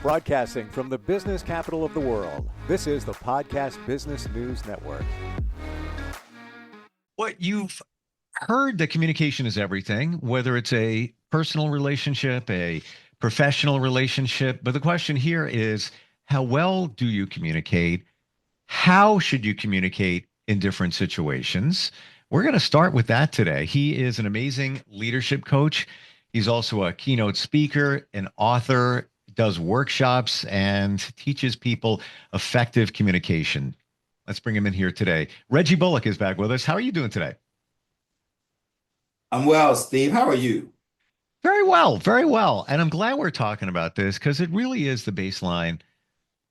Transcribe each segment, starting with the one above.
Broadcasting from the business capital of the world, this is the Podcast Business News Network. What you've heard that communication is everything, whether it's a personal relationship, a professional relationship. But the question here is, how well do you communicate? How should you communicate in different situations? We're going to start with that today. He is an amazing leadership coach. He's also a keynote speaker, an author, does workshops, and teaches people effective communication. Let's bring him in here today. Reggie Bullock is back with us. How are you doing today? I'm well, Steve. How are you? Very well, very well. And I'm glad we're talking about this because it really is the baseline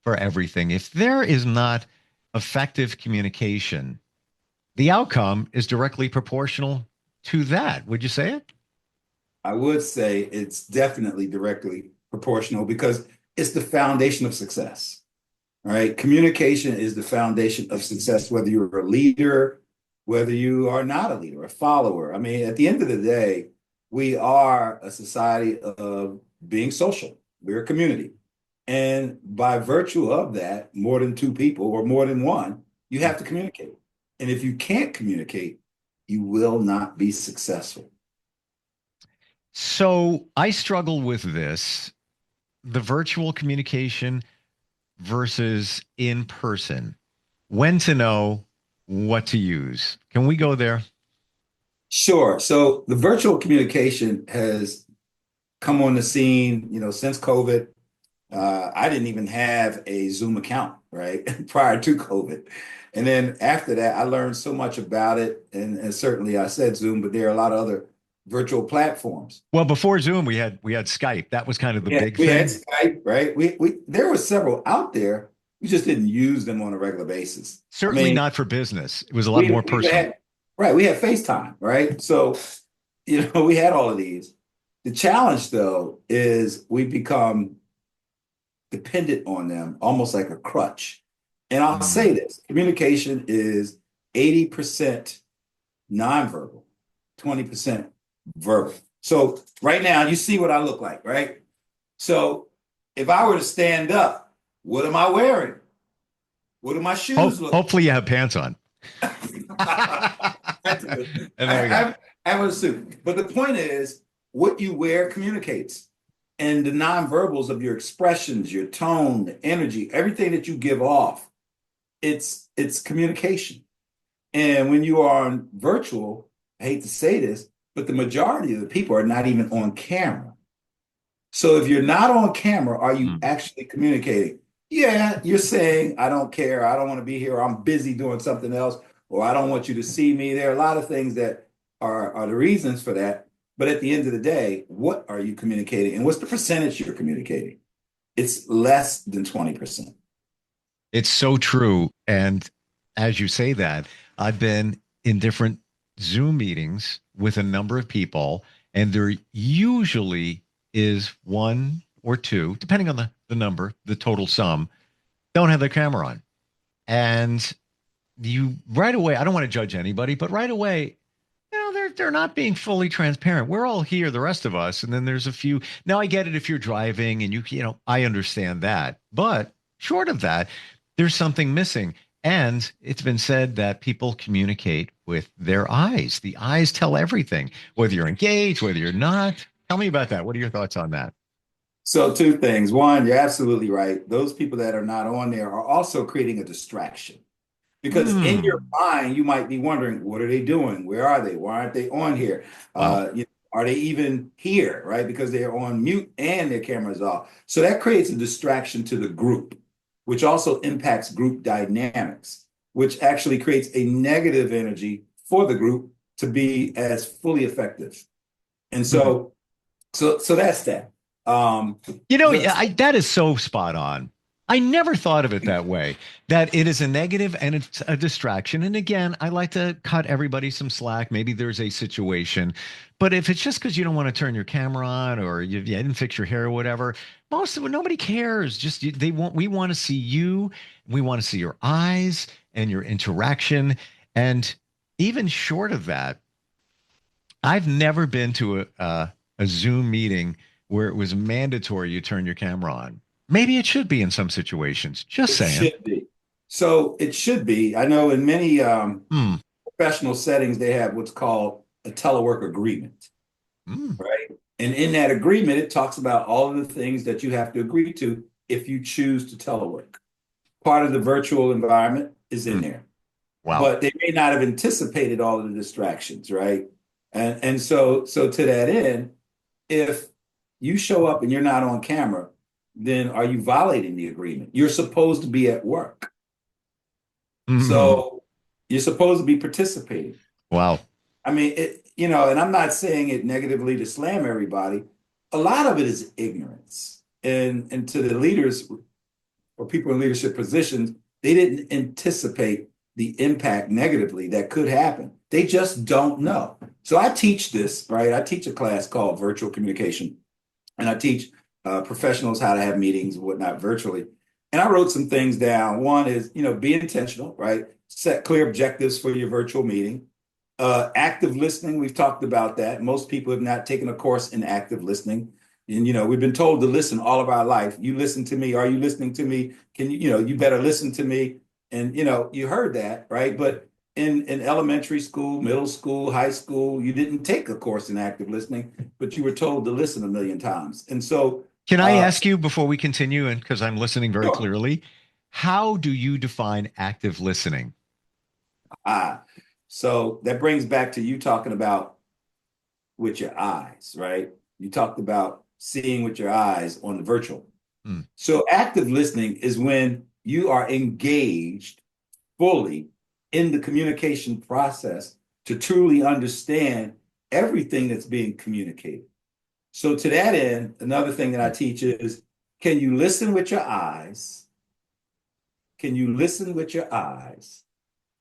for everything. If there is not effective communication, the outcome is directly proportional to that. Would you say it? I would say it's definitely directly proportional because it's the foundation of success, right? Communication is the foundation of success, whether you're a leader, whether you are not a leader, a follower. I mean, at the end of the day, we are a society of being social. We're a community. And by virtue of that, more than two people or more than one, you have to communicate. And if you can't communicate, you will not be successful. So I struggle with this, the virtual communication versus in person. When to know, what to use. Can we go there? Sure. So the virtual communication has come on the scene, since COVID. I didn't even have a Zoom account, right, prior to COVID. And then after that, I learned so much about it. And certainly I said Zoom, but there are a lot of other virtual platforms. Well, before Zoom, we had Skype. That was kind of the big we thing. Had Skype, right? There were several out there. We just didn't use them on a regular basis. Certainly not for business. It was a lot more personal. We had FaceTime, right? So, we had all of these. The challenge, though, is we become dependent on them, almost like a crutch. And I'll say this, communication is 80% nonverbal, 20% verbal. So right now, you see what I look like, right? So if I were to stand up, what am I wearing? What do my shoes look like? Hopefully you have pants on. I have a suit. But the point is, what you wear communicates. And the nonverbals of your expressions, your tone, the energy, everything that you give off, it's communication. And when you are on virtual, I hate to say this, but the majority of the people are not even on camera. So if you're not on camera, are you actually communicating? Yeah, you're saying, I don't care, I don't want to be here, or I'm busy doing something else, or I don't want you to see me. There are a lot of things that are the reasons for that. But at the end of the day, what are you communicating? And what's the percentage you're communicating? It's less than 20%. It's so true. And as you say that, I've been in different Zoom meetings with a number of people, and there usually is one or two, depending on the number, the total sum, don't have their camera on. And you right away, I don't want to judge anybody, but right away, they're not being fully transparent. We're all here, the rest of us. And then there's a few. Now I get it if you're driving and I understand that. But short of that, there's something missing. And it's been said that people communicate with their eyes. The eyes tell everything, whether you're engaged, whether you're not. Tell me about that. What are your thoughts on that? So two things. One, you're absolutely right. Those people that are not on there are also creating a distraction. Because in your mind, you might be wondering, what are they doing? Where are they? Why aren't they on here? Wow. Are they even here, right? Because they're on mute and their camera's off. So that creates a distraction to the group, which also impacts group dynamics, which actually creates a negative energy for the group to be as fully effective. And so that's that. That is so spot on. I never thought of it that way, that it is a negative and it's a distraction. And again, I like to cut everybody some slack. Maybe there's a situation, but if it's just because you don't want to turn your camera on or you didn't fix your hair or whatever, most of it, nobody cares. We want to see you. We want to see your eyes and your interaction. And even short of that, I've never been to a Zoom meeting where it was mandatory you turn your camera on. Maybe it should be in some situations. Just It saying. should be. So it should be. I know in many Hmm. professional settings, they have what's called a telework agreement, Hmm. right? And in that agreement, it talks about all of the things that you have to agree to if you choose to telework. Part of the virtual environment is in Hmm. there, Wow. but they may not have anticipated all of the distractions, right? And so to that end, if you show up and you're not on camera, then are you violating the agreement? You're supposed to be at work. Hmm. So you're supposed to be participating. Wow. I mean, and I'm not saying it negatively to slam everybody. A lot of it is ignorance. And to the leaders or people in leadership positions, they didn't anticipate the impact negatively that could happen. They just don't know. So I teach this, right? I teach a class called virtual communication, and I teach professionals how to have meetings and whatnot virtually. And I wrote some things down. One is, be intentional, right? Set clear objectives for your virtual meeting. Active listening, we've talked about that. Most people have not taken a course in active listening. And, we've been told to listen all of our life. You listen to me. Are you listening to me? Can you better listen to me. And, you heard that, right? But in elementary school, middle school, high school, you didn't take a course in active listening, but you were told to listen a million times. And so, Can I ask you before we continue, and because I'm listening very sure. clearly, how do you define active listening? Ah, so that brings back to you talking about with your eyes, right? You talked about seeing with your eyes on the virtual. Hmm. So active listening is when you are engaged fully in the communication process to truly understand everything that's being communicated. So to that end, another thing that I teach is, can you listen with your eyes? Can you listen with your eyes?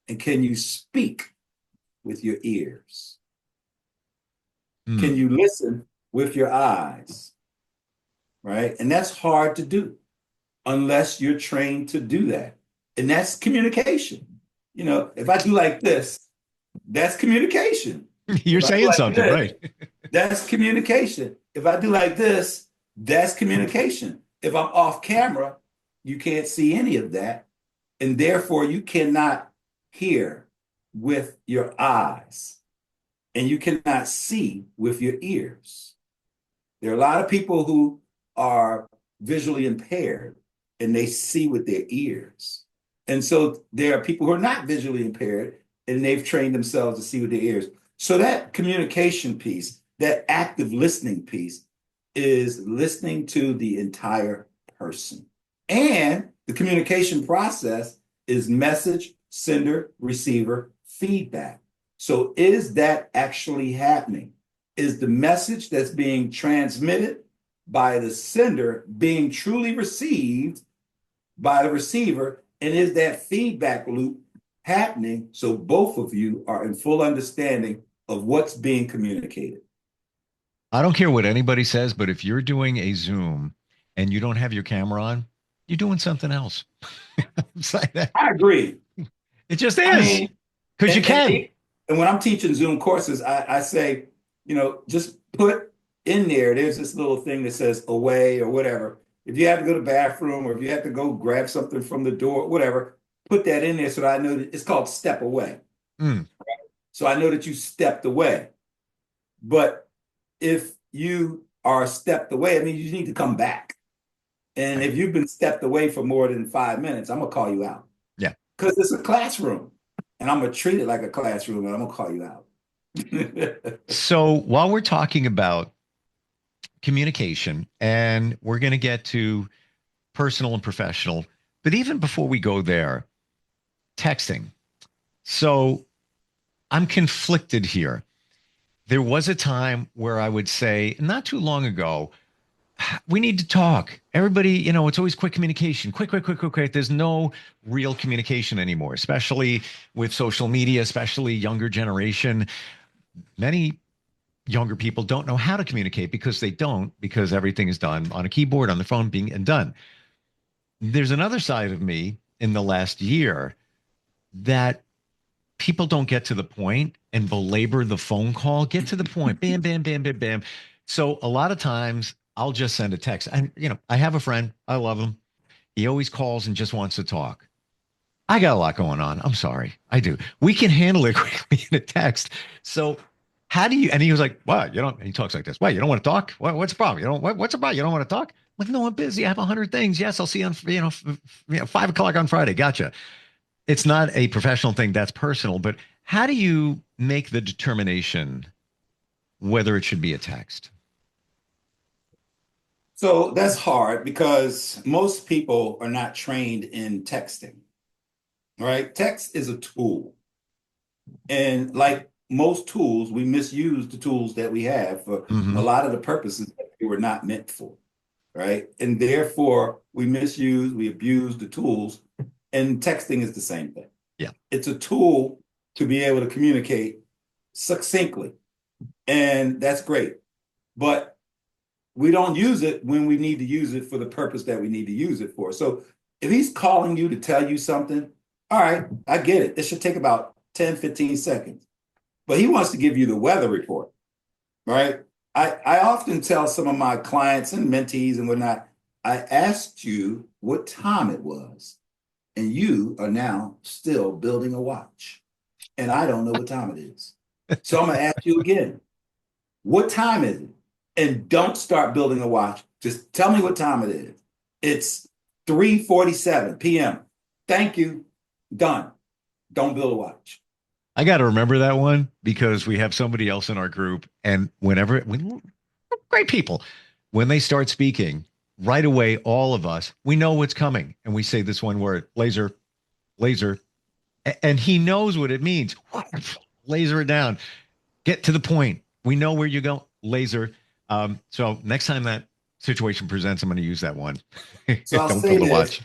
And can you speak with your ears? Hmm. Can you listen with your eyes? Right? And that's hard to do unless you're trained to do that. And that's communication. If I do like this, that's communication. You're If I do saying like something, this, right? that's communication. If I do like this, that's communication. If I'm off camera, you can't see any of that. And therefore, you cannot hear with your eyes and you cannot see with your ears. There are a lot of people who are visually impaired and they see with their ears. And so there are people who are not visually impaired and they've trained themselves to see with their ears. So that communication piece, that active listening piece, is listening to the entire person. And the communication process is message, sender, receiver, feedback. So is that actually happening? Is the message that's being transmitted by the sender being truly received by the receiver? And is that feedback loop happening so both of you are in full understanding of what's being communicated? I don't care what anybody says, but if you're doing a Zoom and you don't have your camera on, you're doing something else. It's like that. I agree. It just I is mean, because you and and, can. and when I'm teaching Zoom courses, I say, just put in there's this little thing that says away or whatever. If you have to go to the bathroom or if you have to go grab something from the door, whatever, put that in there so that I know that it's called step away. Mm. So I know that you stepped away. But if you are stepped away, I mean, you need to come back. And Right. if you've been stepped away for more than 5 minutes, I'm gonna call you out Yeah. because it's a classroom, and I'm gonna treat it like a classroom, and I'm gonna call you out. So while we're talking about communication, and we're going to get to personal and professional, but even before we go there, texting. So I'm conflicted here. There was a time where I would say, not too long ago, we need to talk. Everybody, it's always quick communication, quick, quick, quick, quick, quick. There's no real communication anymore, especially with social media, especially younger generation. Many younger people don't know how to communicate because everything is done on a keyboard, on the phone, being and done. There's another side of me in the last year that people don't get to the point and belabor the phone call, get to the point, bam, bam, bam, bam, bam. So a lot of times I'll just send a text. And, I have a friend. I love him. He always calls and just wants to talk. I got a lot going on. I'm sorry. I do. We can handle it quickly in a text. So how do you, and he was like, what? You don't, he talks like this. What? You don't want to talk? What's the problem? What's the problem? You don't want to talk? I'm like, no, I'm busy. I have 100 things. Yes, I'll see you on, 5 o'clock on Friday. Gotcha. It's not a professional thing. That's personal. But how do you make the determination whether it should be a text? So that's hard because most people are not trained in texting, right? Text is a tool. And like most tools, we misuse the tools that we have for a Hmm. lot of the purposes that they were not meant for, right? And therefore, we abuse the tools, and texting is the same thing. Yeah. It's a tool to be able to communicate succinctly, and that's great. But we don't use it when we need to use it for the purpose that we need to use it for. So if he's calling you to tell you something, all right, I get it. It should take about 10, 15 seconds. But he wants to give you the weather report, right? I often tell some of my clients and mentees and whatnot, I asked you what time it was, and you are now still building a watch. And I don't know what time it is. So I'm going to ask you again, what time is it? And don't start building a watch. Just tell me what time it is. It's 3:47 p.m. Thank you. Done. Don't build a watch. I got to remember that one because we have somebody else in our group. And great people, when they start speaking, right away, all of us, we know what's coming. And we say this one word, laser, laser. And he knows what it means. Laser it down. Get to the point. We know where you go. Laser. So next time that situation presents, I'm going to use that one. So I'll Don't say build a this watch.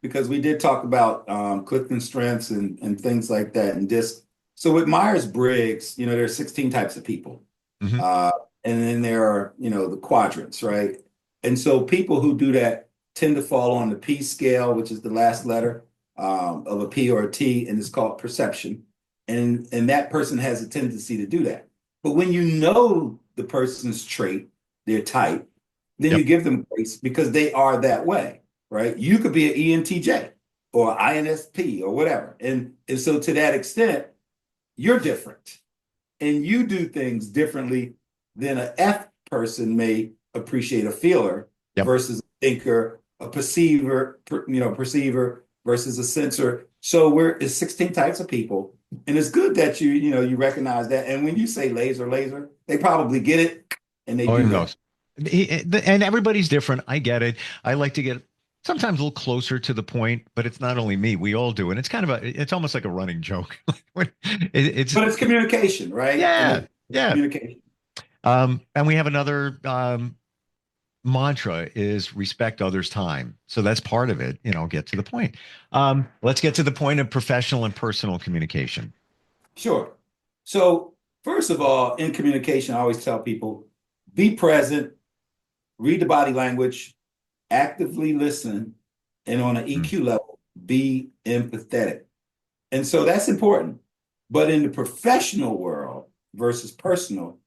because we did talk about Clifton strengths and things like that and disc. So with Myers-Briggs, there are 16 types of people. Hmm. Uh, and then there are, the quadrants, right? And so people who do that tend to fall on the P scale, which is the last letter of a P or a T, and it's called perception. And that person has a tendency to do that. But when you know the person's trait, their type, then you Yep. give them grace because they are that way, right? You could be an ENTJ or INSP or whatever. And so to that extent, you're different and you do things differently than an F person may appreciate a feeler Yep. versus a thinker, a perceiver versus a sensor. So it's 16 types of people. And it's good that you recognize that. And when you say laser, they probably get it and they Oh, he do that. knows. And everybody's different. I get it. I like to get sometimes a little closer to the point, but it's not only me. We all do. And it's almost like a running joke. It's, But it's communication, right? And yeah, it's yeah. communication. And we have another mantra is respect others' time. So that's part of it, get to the point. Let's get to the point of professional and personal communication. Sure. So first of all, in communication, I always tell people, be present, read the body language, actively listen, and on an Mm. EQ level, be empathetic. And so that's important. But in the professional world versus personal,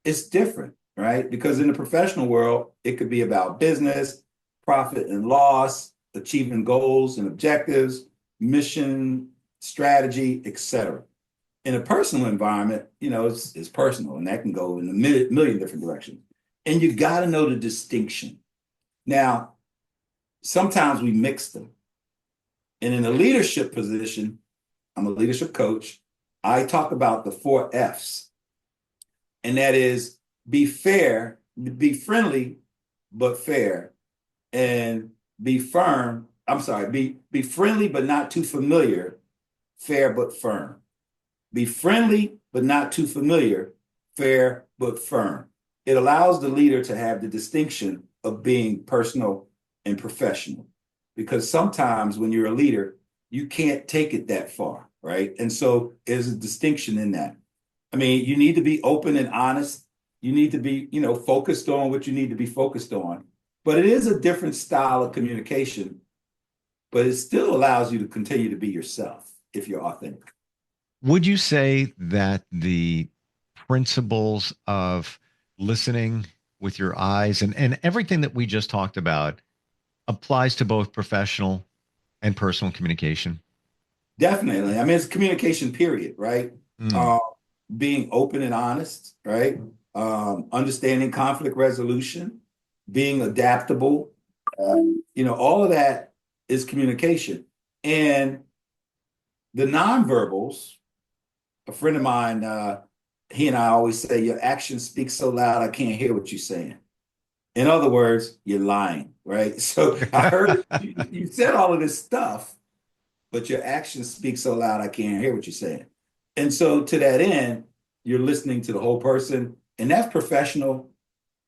it's different, right? Because in the professional world, it could be about business, profit and loss, achieving goals and objectives, mission, strategy, etc. In a personal environment, it's personal and that can go in a million different directions. And you got to know the distinction. Now, sometimes we mix them. And in a leadership position, I'm a leadership coach. I talk about the 4 F's, and that is be fair, be friendly, but fair, and be firm. I'm sorry, be friendly, but not too familiar, fair, but firm. Be friendly, but not too familiar, fair, but firm. It allows the leader to have the distinction of being personal and professional. Because sometimes when you're a leader, you can't take it that far, right? And so there's a distinction in that. I mean, you need to be open and honest. You need to be, focused on what you need to be focused on. But it is a different style of communication, but it still allows you to continue to be yourself if you're authentic. Would you say that the principles of listening with your eyes, and everything that we just talked about applies to both professional and personal communication. Definitely. I mean, it's communication, period, right? Mm. Uh, Being open and honest, right? Understanding conflict resolution, being adaptable. All of that is communication. And the nonverbals, a friend of mine, he and I always say, your actions speak so loud, I can't hear what you're saying. In other words, you're lying, right? So I heard you said all of this stuff, but your actions speak so loud, I can't hear what you're saying. And so to that end, you're listening to the whole person, and that's professional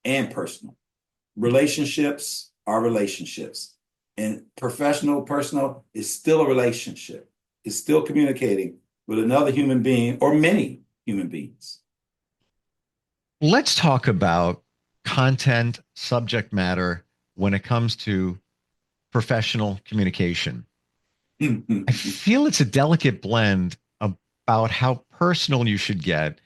and personal. Relationships are relationships, and professional, personal is still a relationship. It's still communicating with another human being or many human beings. Let's talk about content, subject matter when it comes to professional communication. I feel it's a delicate blend about how personal you should get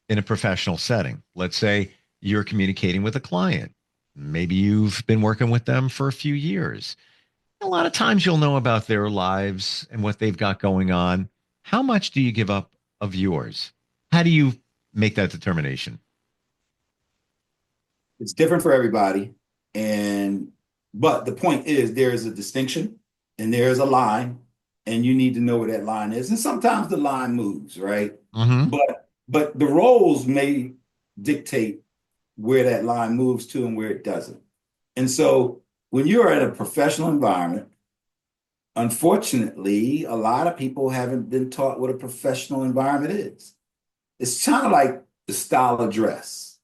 in a professional setting. Let's say you're communicating with a client. Maybe you've been working with them for a few years. A lot of times you'll know about their lives and what they've got going on. How much do you give up of yours? How do you make that determination? It's different for everybody. But the point is there is a distinction and there is a line, and you need to know where that line is. And sometimes the line moves, right? Mm-hmm. But the roles may dictate where that line moves to and where it doesn't. And so when you're in a professional environment, unfortunately, a lot of people haven't been taught what a professional environment is. It's kind of like the style of dress.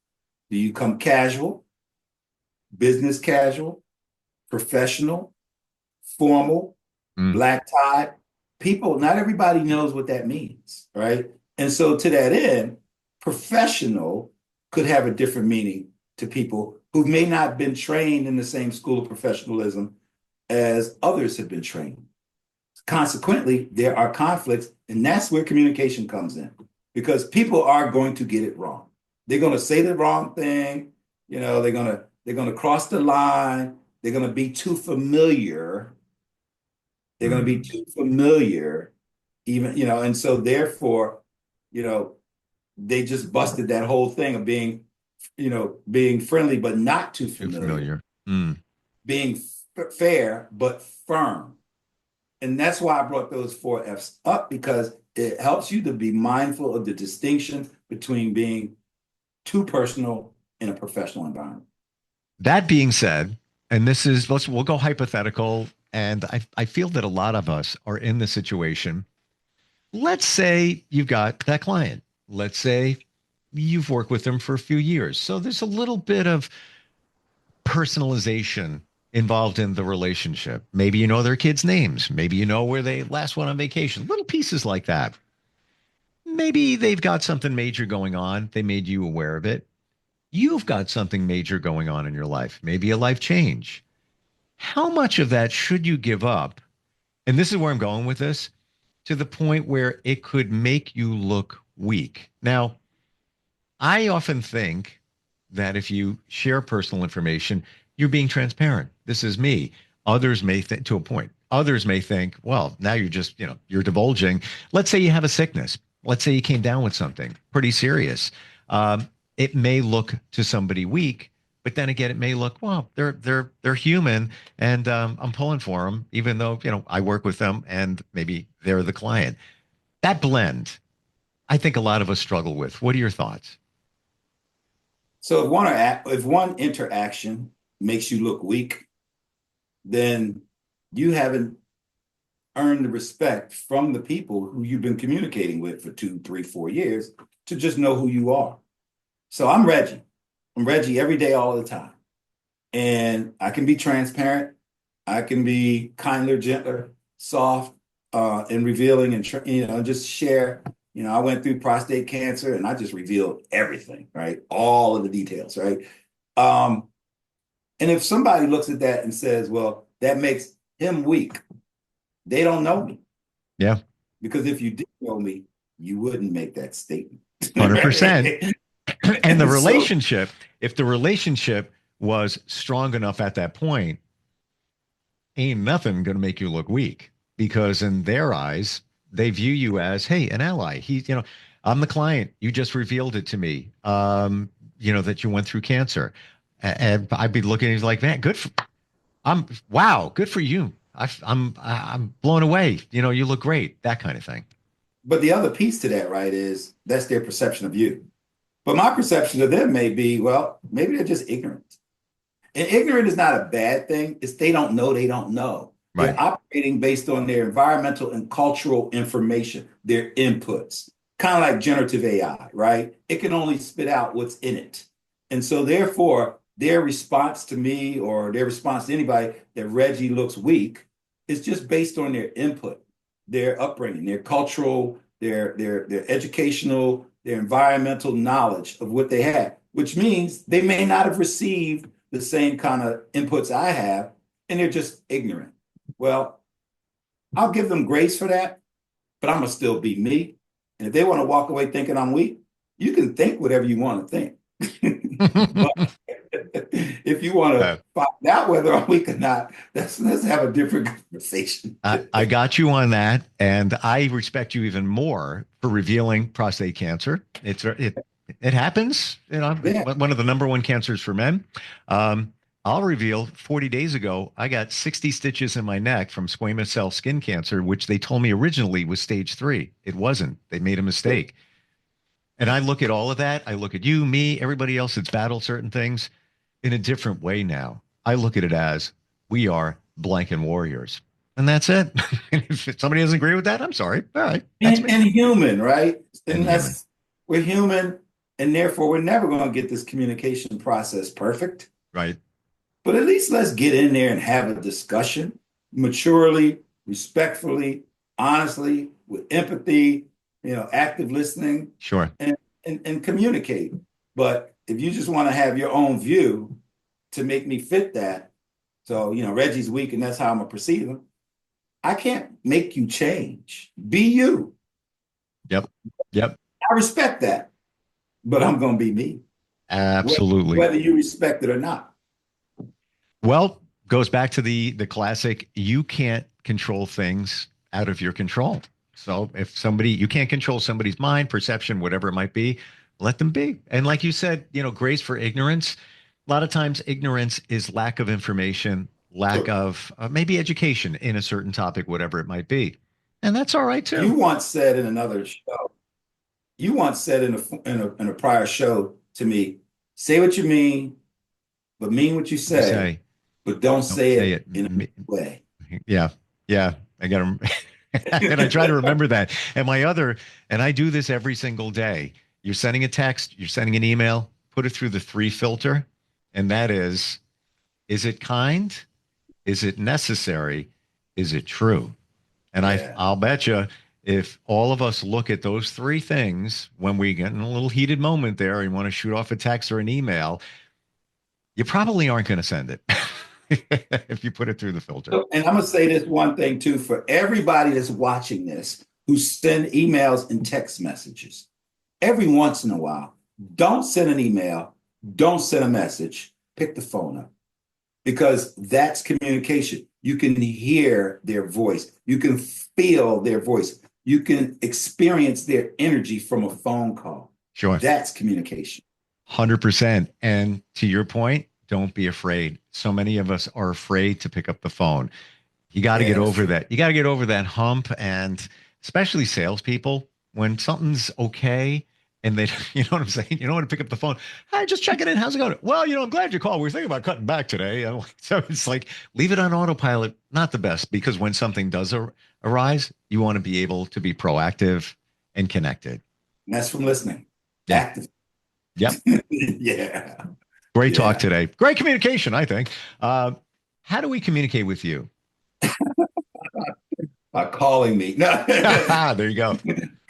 Do you come casual, business casual, professional, formal, Mm. black tie? People, not everybody knows what that means, right? And so to that end, professional could have a different meaning to people who may not have been trained in the same school of professionalism as others have been trained. Consequently, there are conflicts, and that's where communication comes in because people are going to get it wrong. They're going to say the wrong thing. They're going to cross the line. They're going to be too familiar. They're going to be Mm. too familiar, and so therefore, you know, they just busted that whole thing of being friendly but not too Too familiar, familiar. Mm. being fair but firm. And that's why I brought those four F's up because it helps you to be mindful of the distinction between being too personal in a professional environment. That being said, and we'll go hypothetical, and I feel that a lot of us are in this situation. Let's say you've got that client. Let's say you've worked with them for a few years. So there's a little bit of personalization involved in the relationship. Maybe you know their kids' names. Maybe you know where they last went on vacation. Little pieces like that. Maybe they've got something major going on. They made you aware of it. You've got something major going on in your life, maybe a life change. How much of that should you give up? And this is where I'm going with this, to the point where it could make you look weak. Now, I often think that if you share personal information, you're being transparent. This is me. Others may think, to a point, others may think, well, now you're just, you're divulging. Let's say you have a sickness. Let's say you came down with something pretty serious. It may look to somebody weak, but then again, it may look, well, they're human, and I'm pulling for them, even though I work with them, and maybe they're the client. That blend, I think a lot of us struggle with. What are your thoughts? So if one interaction makes you look weak, then you haven't earned the respect from the people who you've been communicating with for 2, 3, 4 years to just know who you are. So I'm Reggie. I'm Reggie every day, all the time. And I can be transparent. I can be kinder, gentler, soft, and revealing and, just share. I went through prostate cancer and I just revealed everything, right? All of the details, right? And if somebody looks at that and says, well, that makes him weak, they don't know me. Yeah. Because if you did know me, you wouldn't make that statement. 100%. Right? And the And so, relationship, if the relationship was strong enough at that point, ain't nothing going to make you look weak because in their eyes, they view you as, hey, an ally. I'm the client. You just revealed it to me. That you went through cancer. And I'd be looking at you like, man, wow, good for you. I'm blown away. You look great. That kind of thing. but the other piece to that, right, is that's their perception of you. But my perception of them may be, well, maybe they're just ignorant. And ignorant is not a bad thing. It's they don't know, they don't know. Right. They're operating based on their environmental and cultural information, their inputs, kind of like generative AI, right? It can only spit out what's in it. And so therefore, their response to me or their response to anybody that Reggie looks weak is just based on their input, their upbringing, their cultural, their educational, their environmental knowledge of what they have, which means they may not have received the same kind of inputs I have, and they're just ignorant. Well, I'll give them grace for that, but I'm gonna still be me. And if they want to walk away thinking I'm weak, you can think whatever you want to think. But if you want to find out whether I'm weak or not, let's have a different conversation. I got you on that, and I respect you even more for revealing prostate cancer. It happens. Yeah. One of the number one cancers for men. I'll reveal 40 days ago, I got 60 stitches in my neck from squamous cell skin cancer, which they told me originally was stage 3. It wasn't. They made a mistake. And I look at all of that. I look at you, me, everybody else that's battled certain things in a different way now. I look at it as we are blanket warriors. And that's it. And if somebody doesn't agree with that, I'm sorry. All right. That's me. And human, right? And human. We're human, and therefore we're never going to get this communication process perfect. Right. But at least let's get in there and have a discussion maturely, respectfully, honestly, with empathy, active listening. Sure. And communicate. But if you just want to have your own view to make me fit that, so, Reggie's weak and that's how I'm going to perceive him, I can't make you change. Be you. Yep. I respect that, but I'm going to be me. Absolutely. Whether you respect it or not. Well, goes back to the classic, you can't control things out of your control. So if you can't control somebody's mind, perception, whatever it might be, let them be. And like you said, grace for ignorance. A lot of times ignorance is lack of information, lack of maybe education in a certain topic, whatever it might be. And that's all right too. You once said in another show, in a prior show to me, say what you mean, but mean what you say. But don't say it in a way. Yeah. I got to, and I try to remember that. And I do this every single day. You're sending a text, you're sending an email, put it through the 3 filter. And that is it kind? Is it necessary? Is it true? And I'll bet you if all of us look at those 3 things when we get in a little heated moment there and want to shoot off a text or an email, you probably aren't going to send it. If you put it through the filter. And I'm going to say this one thing too, for everybody that's watching this, who send emails and text messages, every once in a while, don't send an email, don't send a message, pick the phone up, because that's communication. You can hear their voice. You can feel their voice. You can experience their energy from a phone call. Sure. That's communication. 100%. And to your point, don't be afraid. So many of us are afraid to pick up the phone. You got to get over that. You got to get over that hump. And especially salespeople, when something's okay and they, you know what I'm saying? You don't want to pick up the phone. Hi, just checking in. How's it going? Well, I'm glad you called. We were thinking about cutting back today. So it's like, leave it on autopilot. Not the best, because when something does arise, you want to be able to be proactive and connected. And that's from listening. Yeah. Active. Yep. Yeah. Great talk today. Great communication, I think. How do we communicate with you? By calling me. No. There you go.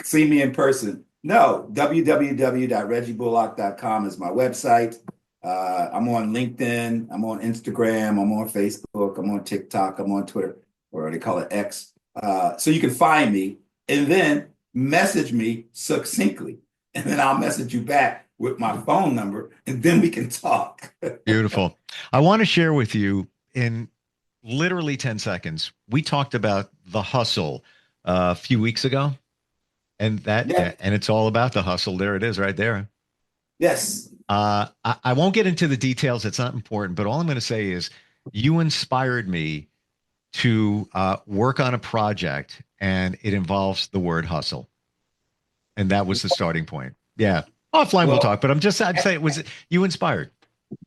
See me in person. No, www.reggiebullock.com is my website. I'm on LinkedIn. I'm on Instagram. I'm on Facebook. I'm on TikTok. I'm on Twitter, or they call it X. So you can find me and then message me succinctly. And then I'll message you back with my phone number, and then we can talk. Beautiful. I want to share with you in literally 10 seconds. We talked about the hustle a few weeks ago, and Yeah. and it's all about the hustle. There it is right there. Yes. I won't get into the details. It's not important, but all I'm going to say is you inspired me to work on a project, and it involves the word hustle. And that was the starting point. Yeah. Offline we'll talk, but I'd say it was you inspired.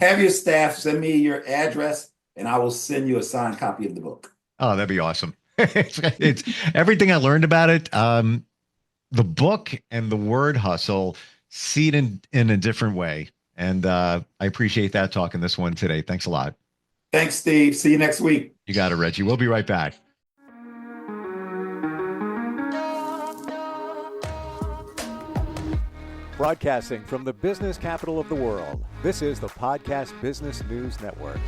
Have your staff send me your address, and I will send you a signed copy of the book. Oh, that'd be awesome. It's everything I learned about it. The book and the word hustle, see it in a different way. And I appreciate that talking this one today. Thanks a lot. Thanks, Steve. See you next week. You got it, Reggie. We'll be right back. Broadcasting from the business capital of the world, this is the Podcast Business News Network.